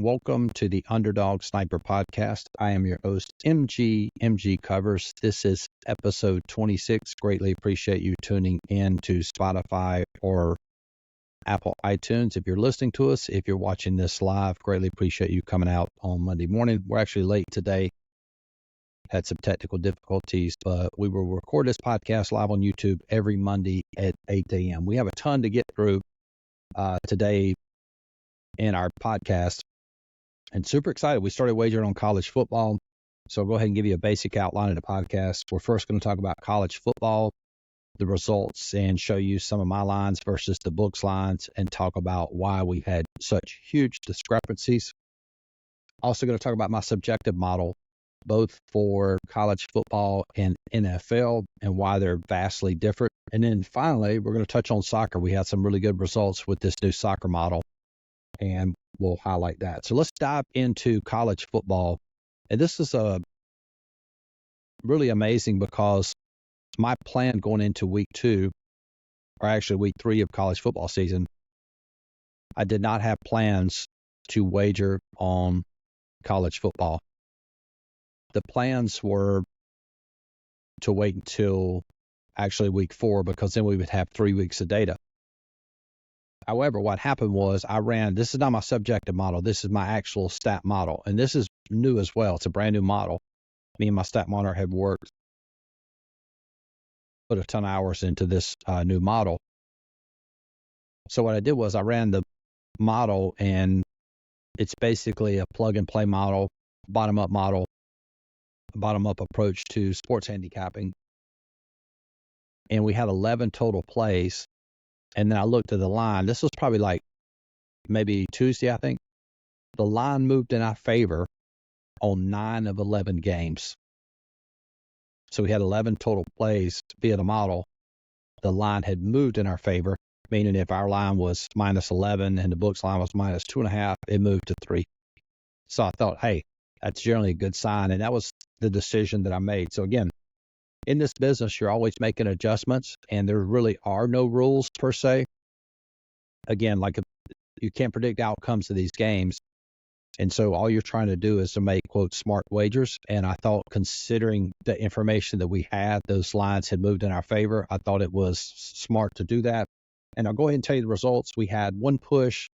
Welcome to the Underdog Sniper Podcast. I am your host, MGCovers. This is episode 26. Greatly appreciate you tuning in to Spotify or Apple iTunes. If you're listening to us, if you're watching this live, greatly appreciate you coming out on Monday morning. We're actually late today. Had some technical difficulties, but we will record this podcast live on YouTube every Monday at 8 a.m. We have a ton to get through today in our podcast. And super excited. We started wagering on college football. So I'll go ahead and give you a basic outline of the podcast. We're first going to talk about college football, the results, and show you some of my lines versus the book's lines, and talk about why we had such huge discrepancies. Also going to talk about my subjective model, both for college football and NFL, and why they're vastly different. And then finally, we're going to touch on soccer. We had some really good results with this new soccer model, and we'll highlight that. So let's dive into college football. And this is really amazing because my plan going into week 2, or actually week 3 of college football season, I did not have plans to wager on college football. The plans were to wait until actually week 4, because then we would have 3 weeks of data. However, what happened was this is not my subjective model. This is my actual stat model. And this is new as well. It's a brand new model. Me and my stat monitor have put a ton of hours into this new model. So what I did was I ran the model, and it's basically a plug and play model, bottom-up approach to sports handicapping. And we had 11 total plays. And then I looked at the line. This was probably like maybe Tuesday, I think. The line moved in our favor on 9 of 11 games. So we had 11 total plays via the model. The line had moved in our favor, meaning if our line was minus 11 and the book's line was minus 2.5, it moved to 3. So I thought, hey, that's generally a good sign. And that was the decision that I made. So again, in this business, you're always making adjustments, and there really are no rules per se. Again, you can't predict outcomes of these games. And so all you're trying to do is to make, quote, smart wagers. And I thought, considering the information that we had, those lines had moved in our favor, I thought it was smart to do that. And I'll go ahead and tell you the results. We had one push,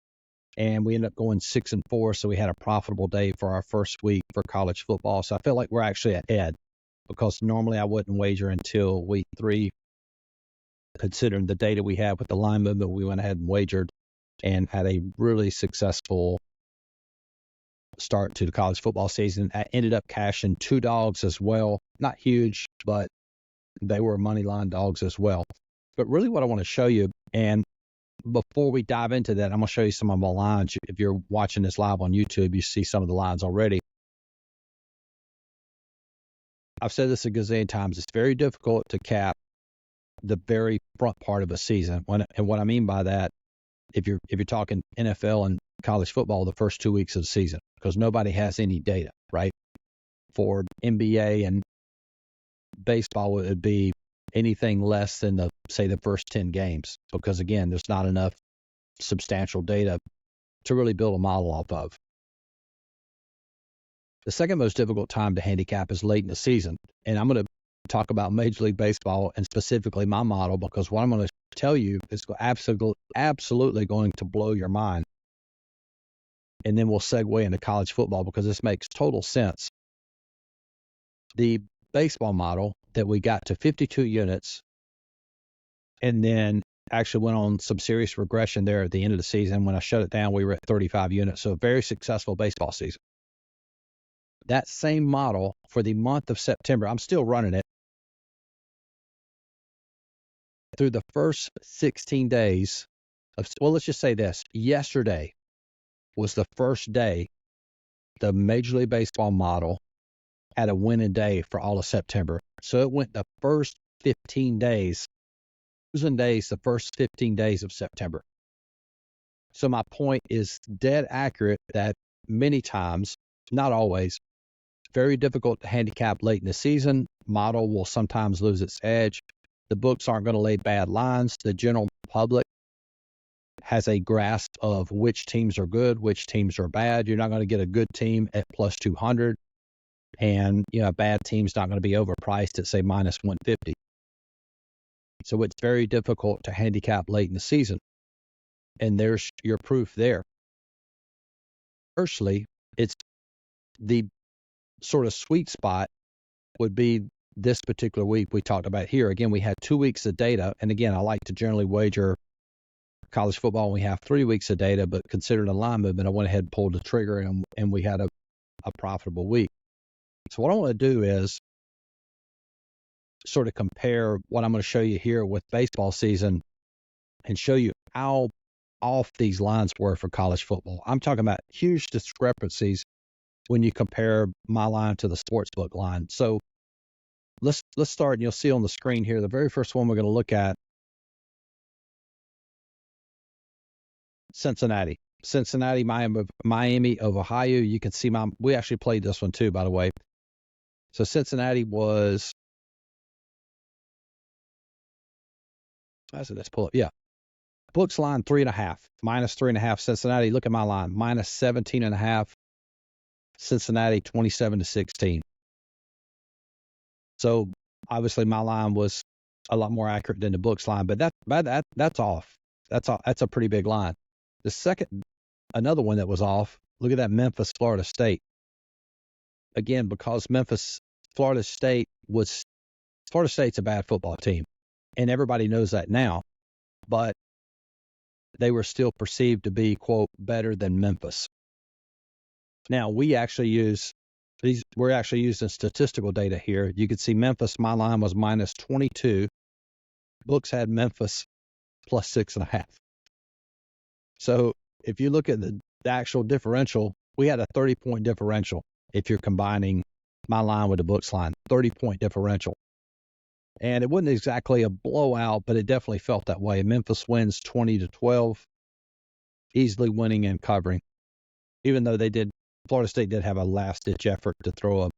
and we ended up going 6-4. So we had a profitable day for our first week for college football. So I feel like we're actually ahead, because normally I wouldn't wager until week 3. Considering the data we had with the line movement, we went ahead and wagered and had a really successful start to the college football season. I ended up cashing 2 dogs as well. Not huge, but they were money line dogs as well. But really what I want to show you, and before we dive into that, I'm going to show you some of my lines. If you're watching this live on YouTube, you see some of the lines already. I've said this a gazillion times. It's very difficult to cap the very front part of a season. And what I mean by that, if you're talking NFL and college football, the first 2 weeks of the season, because nobody has any data, right? For NBA and baseball, it would be anything less than the first 10 games, because again, there's not enough substantial data to really build a model off of. The second most difficult time to handicap is late in the season. And I'm going to talk about Major League Baseball and specifically my model, because what I'm going to tell you is absolutely going to blow your mind. And then we'll segue into college football, because this makes total sense. The baseball model that we got to 52 units, and then actually went on some serious regression there at the end of the season. When I shut it down, we were at 35 units. So a very successful baseball season. That same model for the month of September, I'm still running it. Through the first 16 days let's just say this. Yesterday was the first day the Major League Baseball model had a winning day for all of September. So it went the first 15 days, the first 15 days of September. So my point is dead accurate that many times, not always, very difficult to handicap late in the season. Model will sometimes lose its edge. The books aren't going to lay bad lines. The general public has a grasp of which teams are good, which teams are bad. You're not going to get a good team at plus 200, and a bad team's not going to be overpriced at, say, minus 150. So it's very difficult to handicap late in the season. And there's your proof there. Firstly, it's the sort of sweet spot would be this particular week we talked about here. Again, we had 2 weeks of data. And again, I like to generally wager college football when we have 3 weeks of data, but considering the line movement, I went ahead and pulled the trigger, and we had a profitable week. So what I want to do is sort of compare what I'm going to show you here with baseball season and show you how off these lines were for college football. I'm talking about huge discrepancies when you compare my line to the sportsbook line. So let's start, and you'll see on the screen here, the very first one we're going to look at, Cincinnati, Miami of Ohio. You can see we actually played this one too, by the way. So Cincinnati was, let's pull it. Yeah. Books line 3.5, minus 3.5. Cincinnati, look at my line, minus 17.5. Cincinnati 27-16. So obviously my line was a lot more accurate than the books line, but that's off. That's a pretty big line. The second, another one that was off. Look at that, Memphis, Florida State. Again, because Florida State's a bad football team, and everybody knows that now, but they were still perceived to be, quote, better than Memphis. Now, we're actually using statistical data here. You can see Memphis, my line was minus 22. Books had Memphis plus 6.5. So if you look at the actual differential, we had a 30-point differential. If you're combining my line with the books line, 30-point differential. And it wasn't exactly a blowout, but it definitely felt that way. Memphis wins 20-12, easily winning and covering. Even though Florida State did have a last-ditch effort to throw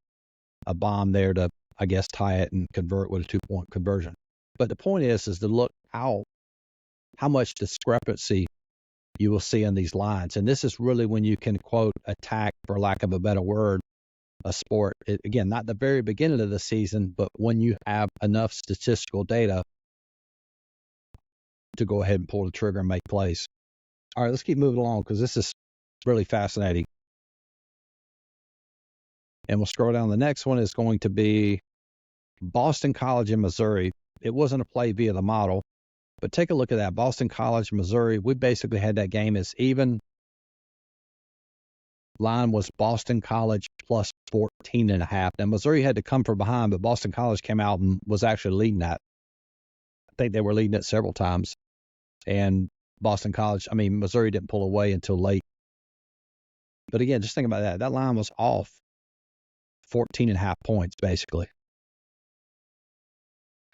a bomb there to, I guess, tie it and convert with a 2-point conversion. But the point is to look how much discrepancy you will see in these lines. And this is really when you can, quote, attack, for lack of a better word, a sport. Again, not the very beginning of the season, but when you have enough statistical data to go ahead and pull the trigger and make plays. All right, let's keep moving along because this is really fascinating. And we'll scroll down. The next one is going to be Boston College in Missouri. It wasn't a play via the model, but take a look at that. Boston College, Missouri. We basically had that game as even. Line was Boston College plus 14.5. Now, Missouri had to come from behind, but Boston College came out and was actually leading that. I think they were leading it several times. And Missouri didn't pull away until late. But again, just think about that. That line was off 14.5 points, basically.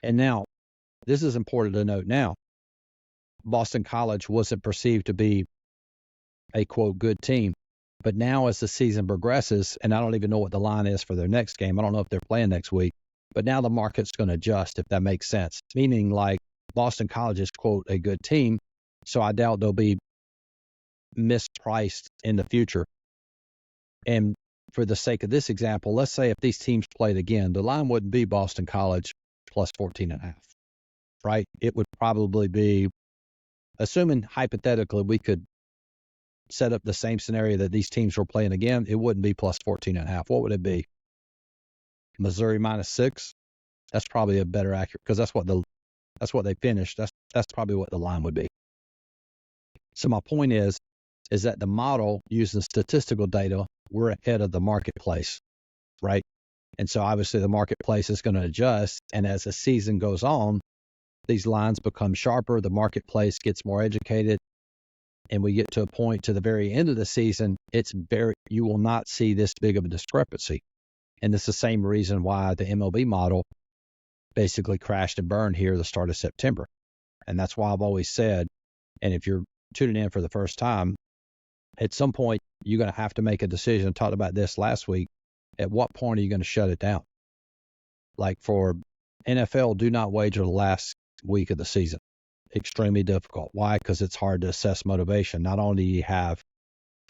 And now, this is important to note now. Boston College wasn't perceived to be a, quote, good team. But now as the season progresses, and I don't even know what the line is for their next game. I don't know if they're playing next week. But now the market's going to adjust, if that makes sense. Meaning like Boston College is, quote, a good team. So I doubt they'll be mispriced in the future. And for the sake of this example, let's say if these teams played again, the line wouldn't be Boston College plus 14.5, right? It would probably be, assuming hypothetically we could set up the same scenario that these teams were playing again, it wouldn't be plus 14.5. What would it be? Missouri minus 6? That's probably a better accurate, because that's what they finished. That's probably what the line would be. So my point is that the model using statistical data, we're ahead of the marketplace, right? And so obviously the marketplace is going to adjust. And as the season goes on, these lines become sharper. The marketplace gets more educated. And we get to a point to the very end of the season, you will not see this big of a discrepancy. And it's the same reason why the MLB model basically crashed and burned here at the start of September. And that's why I've always said, and if you're tuning in for the first time, at some point, you're going to have to make a decision. I talked about this last week. At what point are you going to shut it down? Like for NFL, do not wager the last week of the season. extremely difficult. Why? Because it's hard to assess motivation. Not only do you have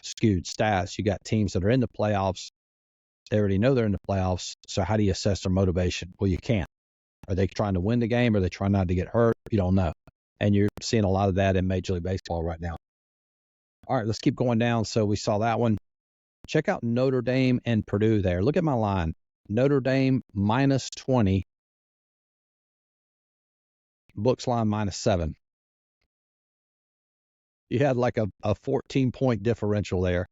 skewed stats, you got teams that are in the playoffs. They already know they're in the playoffs. So how do you assess their motivation? Well, you can't. Are they trying to win the game? Or are they trying not to get hurt? You don't know. And you're seeing a lot of that in Major League Baseball right now. All right, let's keep going down. So we saw that one. Check out Notre Dame and Purdue there. Look at my line. Notre Dame minus 20. Books line minus 7. You had like a 14-point differential there.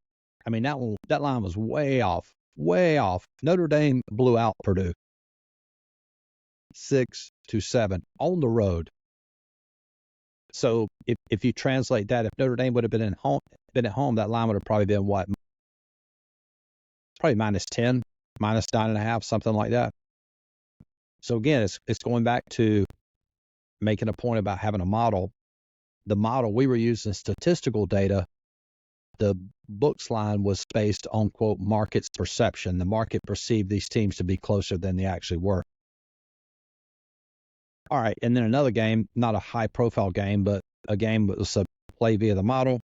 I mean, that line was way off. Way off. Notre Dame blew out Purdue. 6-7 on the road. So if you translate that, if Notre Dame would have been at home, that line would have probably been what? Probably minus 10, minus 9.5, something like that. So again, it's going back to making a point about having a model. The model we were using statistical data. The books line was based on, quote, market's perception. The market perceived these teams to be closer than they actually were. All right, and then another game, not a high-profile game, but a game that was a play via the model.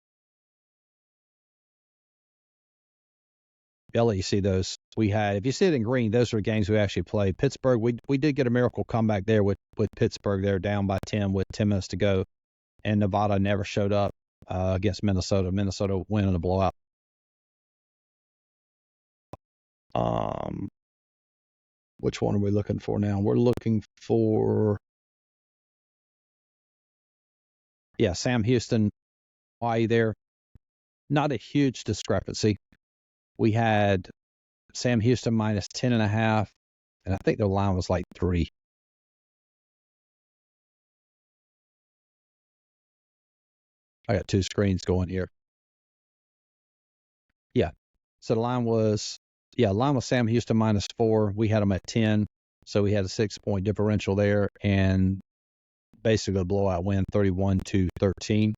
I'll let you see those. We had, if you see it in green, those are games we actually played. Pittsburgh, we did get a miracle comeback there with Pittsburgh. They're down by 10 with 10 minutes to go, and Nevada never showed up against Minnesota. Minnesota winning a blowout. Which one are we looking for now? We're looking for, Sam Houston, Hawaii there. Not a huge discrepancy. We had Sam Houston minus 10.5, and I think the line was like 3. I got 2 screens going here. Yeah. So the line was Sam Houston minus 4. We had them at 10. So we had a 6-point differential there, and basically a blowout win, 31-13.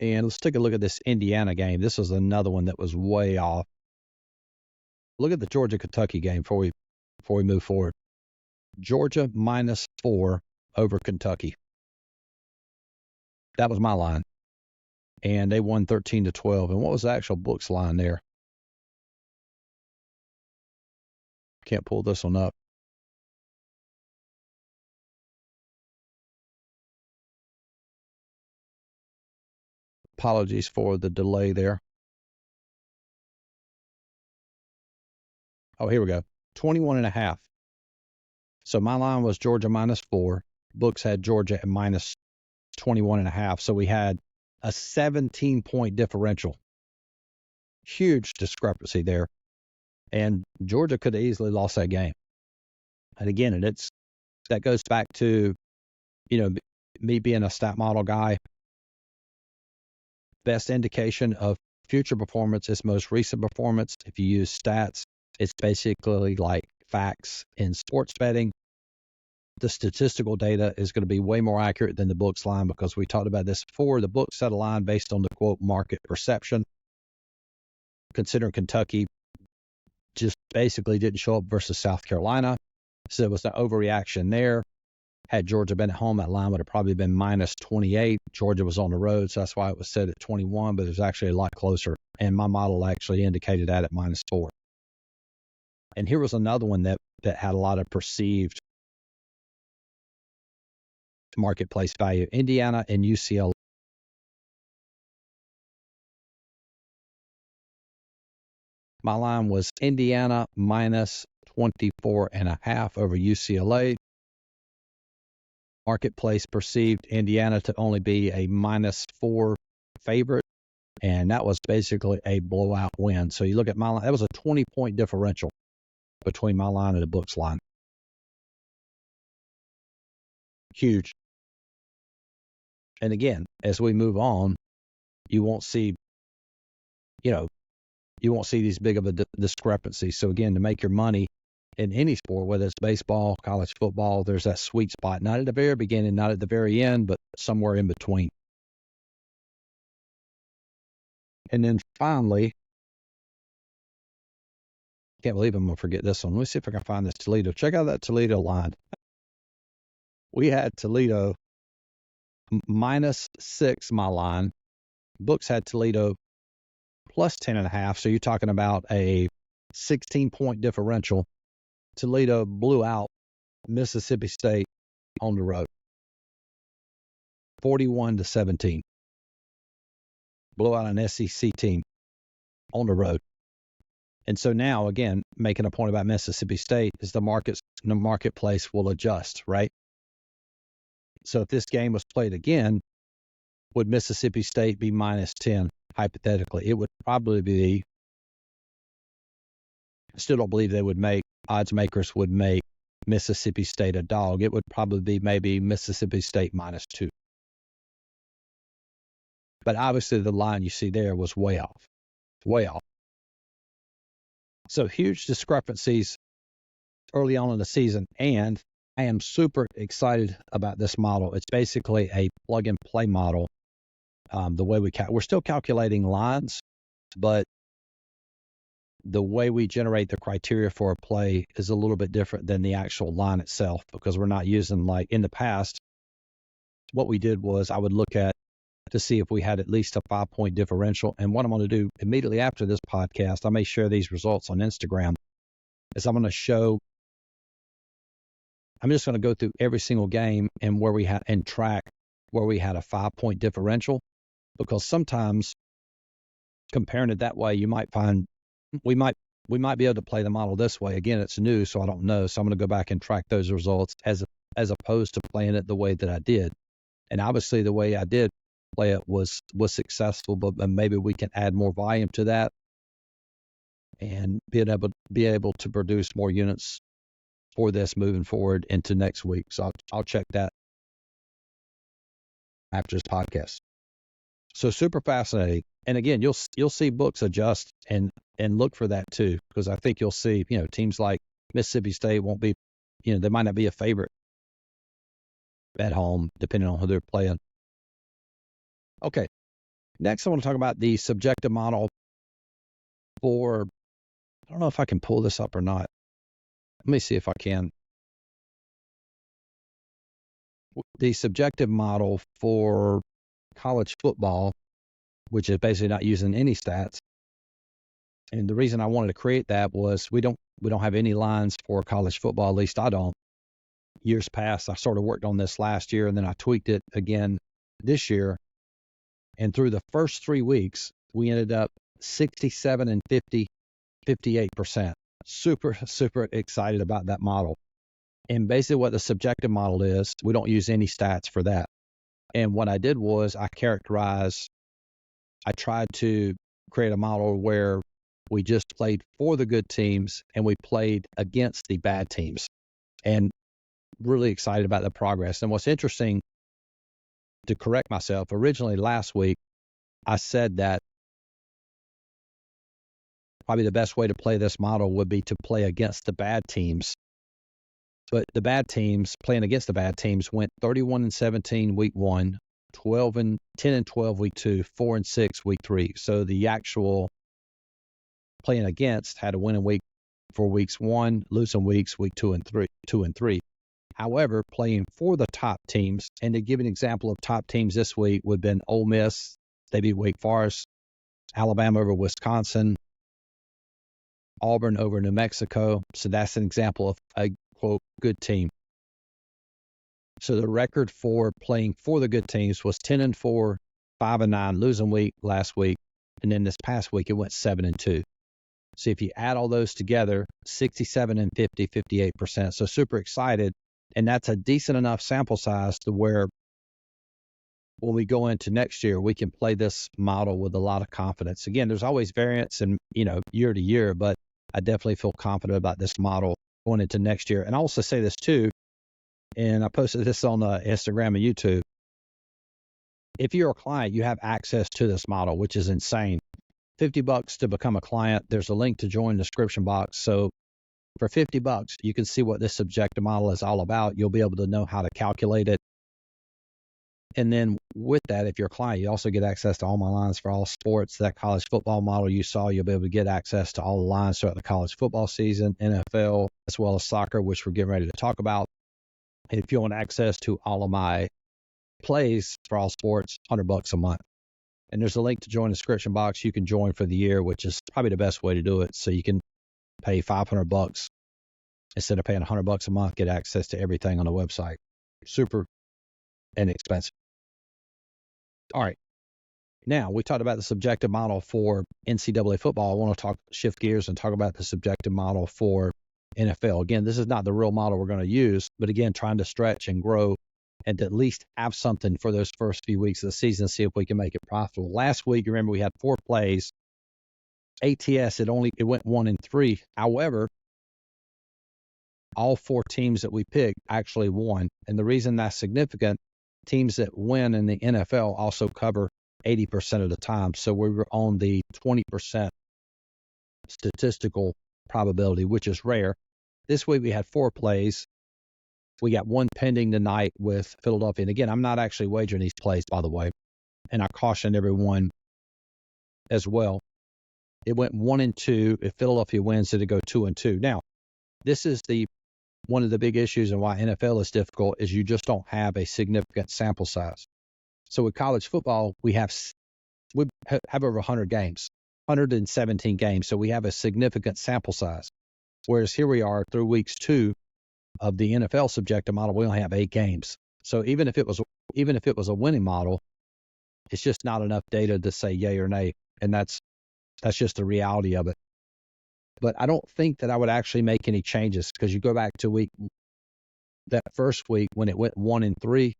And let's take a look at this Indiana game. This was another one that was way off. Look at the Georgia-Kentucky game before we move forward. Georgia minus 4 over Kentucky. That was my line. And they won 13-12. And what was the actual books line there? Can't pull this one up. Apologies for the delay there. Oh, here we go. 21.5. So my line was Georgia minus 4. Books had Georgia at minus 21.5. So we had a 17-point differential. Huge discrepancy there. And Georgia could have easily lost that game. And again, that goes back to, me being a stat model guy. Best indication of future performance is most recent performance. If you use stats, it's basically like facts in sports betting. The statistical data is going to be way more accurate than the books line because we talked about this before. The books set a line based on the, quote, market perception. Considering Kentucky just basically didn't show up versus South Carolina, so it was an overreaction there. Had Georgia been at home, that line would have probably been minus 28. Georgia was on the road, so that's why it was set at 21, but it was actually a lot closer. And my model actually indicated that at minus 4. And here was another one that had a lot of perceived marketplace value. Indiana and UCLA. My line was Indiana minus 24.5 over UCLA. Marketplace perceived Indiana to only be a minus 4 favorite, and that was basically a blowout win. So you look at my line, that was a 20-point differential between my line and the books line. Huge. And again, as we move on, you won't see these big of a discrepancy. So again, to make your money in any sport, whether it's baseball, college football, there's that sweet spot, not at the very beginning, not at the very end, but somewhere in between. And then finally, can't believe I'm going to forget this one. Let me see if I can find this Toledo. Check out that Toledo line. We had Toledo -6, my line. Books had Toledo plus 10.5. So you're talking about a 16-point differential. Toledo blew out Mississippi State on the road, 41-17. Blew out an SEC team on the road. And so now, again, making a point about Mississippi State is the marketplace will adjust, right? So if this game was played again, would Mississippi State be -10, hypothetically? It would probably be. I still don't believe they would odds makers would make Mississippi State a dog. It would probably be maybe Mississippi State -2. But obviously the line you see there was way off. Way off. So huge discrepancies early on in the season, and I am super excited about this model. It's basically a plug-and-play model. The way we're still calculating lines, but the way we generate the criteria for a play is a little bit different than the actual line itself, because we're not using, like in the past, what we did was I would look at to see if we had at least a 5-point differential. And what I'm going to do immediately after this podcast, I may share these results on Instagram, is I'm just going to go through every single game and track where we had a 5-point differential, because sometimes comparing it that way, you might find we might be able to play the model this way. Again, it's new, so I don't know. So I'm going to go back and track those results as opposed to playing it the way that I did. And obviously the way I did play it was successful, but maybe we can add more volume to that and be able to produce more units for this moving forward into next week. So I'll check that after this podcast. So super fascinating. And again, you'll see books adjust and look for that too, because I think you'll see, teams like Mississippi State won't be, they might not be a favorite at home, depending on who they're playing. Okay. Next, I want to talk about the subjective model for, I don't know if I can pull this up or not. Let me see if I can. The subjective model for college football, which is basically not using any stats. And the reason I wanted to create that was we don't have any lines for college football, at least I don't. Years past, I sort of worked on this last year, and then I tweaked it again this year. And through the first 3 weeks, we ended up 67 and 50, 58%. Super, super excited about that model. And basically what the subjective model is, we don't use any stats for that. And what I did was I tried to create a model where we just played for the good teams and we played against the bad teams. And really excited about the progress. And what's interesting, to correct myself, originally last week, I said that probably the best way to play this model would be to play against the bad teams. But the bad teams, playing against the bad teams, went 31-17 week 1, 10-12 week 2, 4-6 week 3. So the actual playing against had a winning week for weeks 1, losing weeks week 2 and 3. However, playing for the top teams, and to give an example of top teams this week would have been Ole Miss. They beat Wake Forest, Alabama over Wisconsin, Auburn over New Mexico. So that's an example of a, quote, good team. So the record for playing for the good teams was 10-4, 5-9, losing week last week. And then this past week, it went 7-2. So if you add all those together, 67 and 50, 58%. So super excited. And that's a decent enough sample size to where when we go into next year, we can play this model with a lot of confidence. Again, there's always variance and, year to year, but I definitely feel confident about this model going into next year. And I also say this too, and I posted this on Instagram and YouTube. If you're a client, you have access to this model, which is insane. $50 to become a client. There's a link to join the description box. So for $50, you can see what this subjective model is all about. You'll be able to know how to calculate it. And then with that, if you're a client, you also get access to all my lines for all sports. That college football model you saw, you'll be able to get access to all the lines throughout the college football season, NFL, as well as soccer, which we're getting ready to talk about. If you want access to all of my plays for all sports, $100 a month. And there's a link to join the description box. You can join for the year, which is probably the best way to do it. So you can pay $500 instead of paying $100 a month, get access to everything on the website. Super inexpensive. All right. Now, we talked about the subjective model for NCAA football. I want to shift gears and talk about the subjective model for NFL. Again, this is not the real model we're going to use, but again, trying to stretch and grow and to at least have something for those first few weeks of the season, see if we can make it profitable. Last week, remember, we had 4 plays. ATS, it went 1-3. However, all 4 teams that we picked actually won. And the reason that's significant, teams that win in the NFL also cover 80% of the time. So we were on the 20% statistical probability, which is rare. This week we had 4 plays. We got 1 pending tonight with Philadelphia. And again, I'm not actually wagering these plays, by the way. And I caution everyone as well. It went 1-2. If Philadelphia wins, it'll go 2-2. Now, this is one of the big issues and why NFL is difficult is you just don't have a significant sample size. So with college football, we have over 100 games, 117 games. So we have a significant sample size. Whereas here we are through weeks 2 of the NFL subjective model, we only have 8 games. So even if it was a winning model, it's just not enough data to say yay or nay. And that's just the reality of it. But I don't think that I would actually make any changes because you go back to that first week when it went 1-3,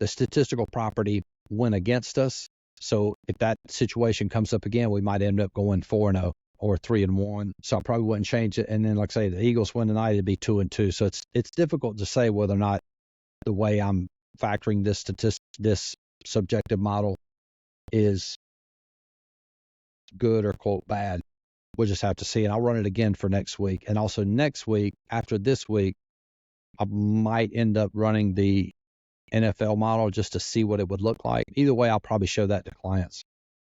the statistical property went against us. So if that situation comes up again, we might end up going 4-0 or 3-1. So I probably wouldn't change it. And then, like I say, the Eagles win tonight, it'd be 2-2. So it's difficult to say whether or not the way I'm factoring this subjective model is good or quote bad. We'll just have to see. And I'll run it again for next week. And also next week, after this week, I might end up running the NFL model just to see what it would look like. Either way, I'll probably show that to clients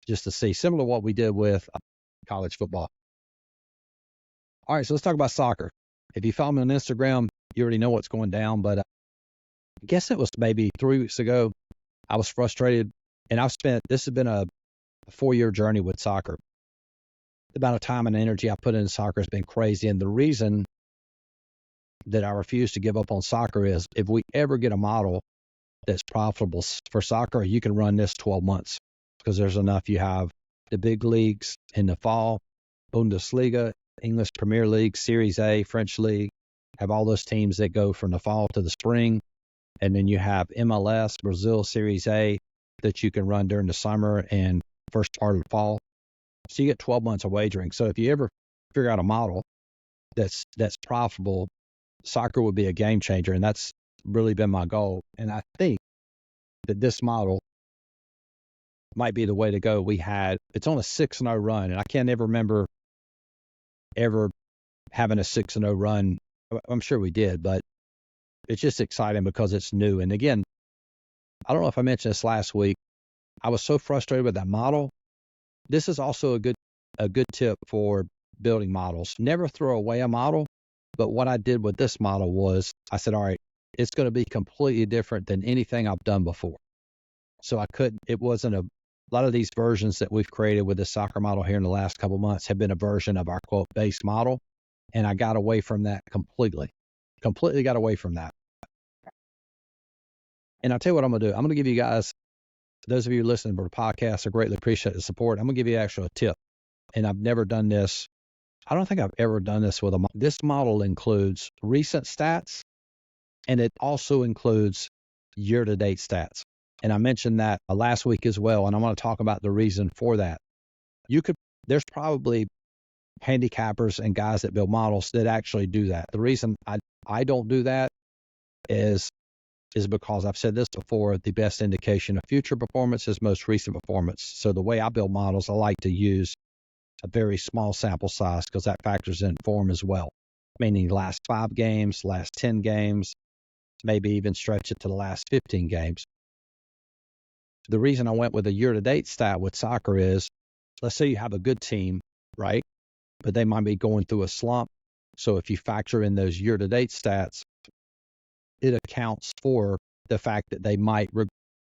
just to see, similar to what we did with college football. All right, so let's talk about soccer. If you follow me on Instagram, you already know what's going down, but I guess it was maybe 3 weeks ago, I was frustrated, and this has been a 4-year journey with soccer. The amount of time and energy I put into soccer has been crazy, and the reason that I refuse to give up on soccer is if we ever get a model that's profitable for soccer, you can run this 12 months because there's enough. You have the big leagues in the fall, Bundesliga, English Premier League, Series A, French League, have all those teams that go from the fall to the spring. And then you have MLS, Brazil Series A that you can run during the summer and first part of the fall. So you get 12 months of wagering. So if you ever figure out a model that's profitable, soccer would be a game changer. And that's really been my goal. And I think that this model might be the way to go. It's on a 6-0 run, and I can't ever remember ever having a 6-0 run. I'm sure we did, but it's just exciting because it's new. And again, I don't know if I mentioned this last week. I was so frustrated with that model. This is also a good tip for building models. Never throw away a model. But what I did with this model was I said, all right, it's going to be completely different than anything I've done before. So it wasn't a lot of these versions that we've created with the soccer model here in the last couple of months have been a version of our quote base model. And I got away from that completely got away from that. And I'll tell you what I'm going to do. I'm going to give you guys, those of you listening to the podcast, I greatly appreciate the support. I'm going to give you actually a tip. And I've never done this. I don't think I've ever done this with this model includes recent stats, and it also includes year-to-date stats. And I mentioned that last week as well, and I want to talk about the reason for that. There's probably handicappers and guys that build models that actually do that. The reason I don't do that is because I've said this before, the best indication of future performance is most recent performance. So the way I build models, I like to use a very small sample size because that factors in form as well, meaning last 5 games, last 10 games, maybe even stretch it to the last 15 games. The reason I went with a year-to-date stat with soccer is, let's say you have a good team, right? But they might be going through a slump. So if you factor in those year-to-date stats, it accounts for the fact that they might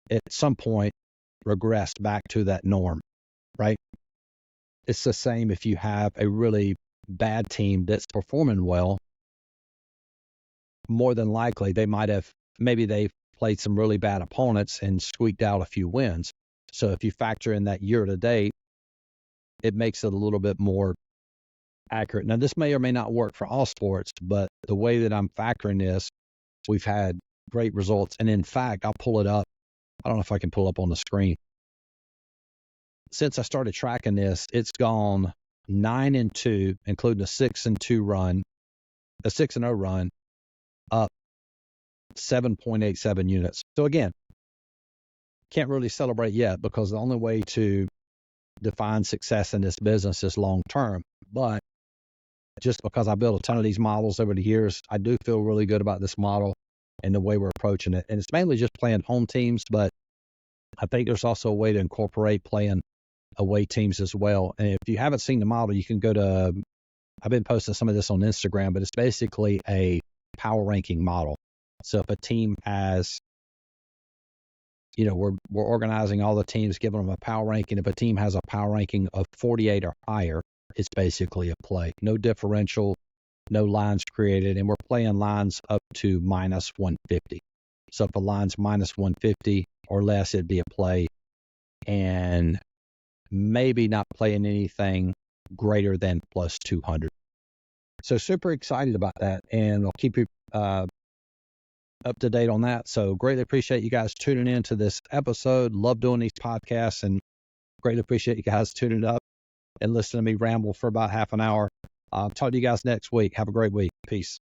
at some point regress back to that norm, right? It's the same if you have a really bad team that's performing well. More than likely, maybe they've played some really bad opponents and squeaked out a few wins. So if you factor in that year to date, it makes it a little bit more accurate. Now, this may or may not work for all sports, but the way that I'm factoring this, we've had great results. And in fact, I'll pull it up. I don't know if I can pull up on the screen. Since I started tracking this, it's gone 9-2, including a 6-2 run, a 6-0 run, up 7.87 units. So again, can't really celebrate yet because the only way to define success in this business is long term. But just because I built a ton of these models over the years, I do feel really good about this model and the way we're approaching it. And it's mainly just playing home teams, but I think there's also a way to incorporate playing away teams as well. And if you haven't seen the model, you can go to, I've been posting some of this on Instagram, but it's basically a power ranking model. So if a team has, we're organizing all the teams, giving them a power ranking. If a team has a power ranking of 48 or higher, it's basically a play. No differential, no lines created, and we're playing lines up to minus 150. So if a line's minus 150 or less, it'd be a play, and maybe not playing anything greater than plus 200. So super excited about that, and I'll keep you up to date on that. So greatly appreciate you guys tuning in to this episode. Love doing these podcasts, and greatly appreciate you guys tuning up and listening to me ramble for about half an hour. Talk to you guys next week. Have a great week. Peace.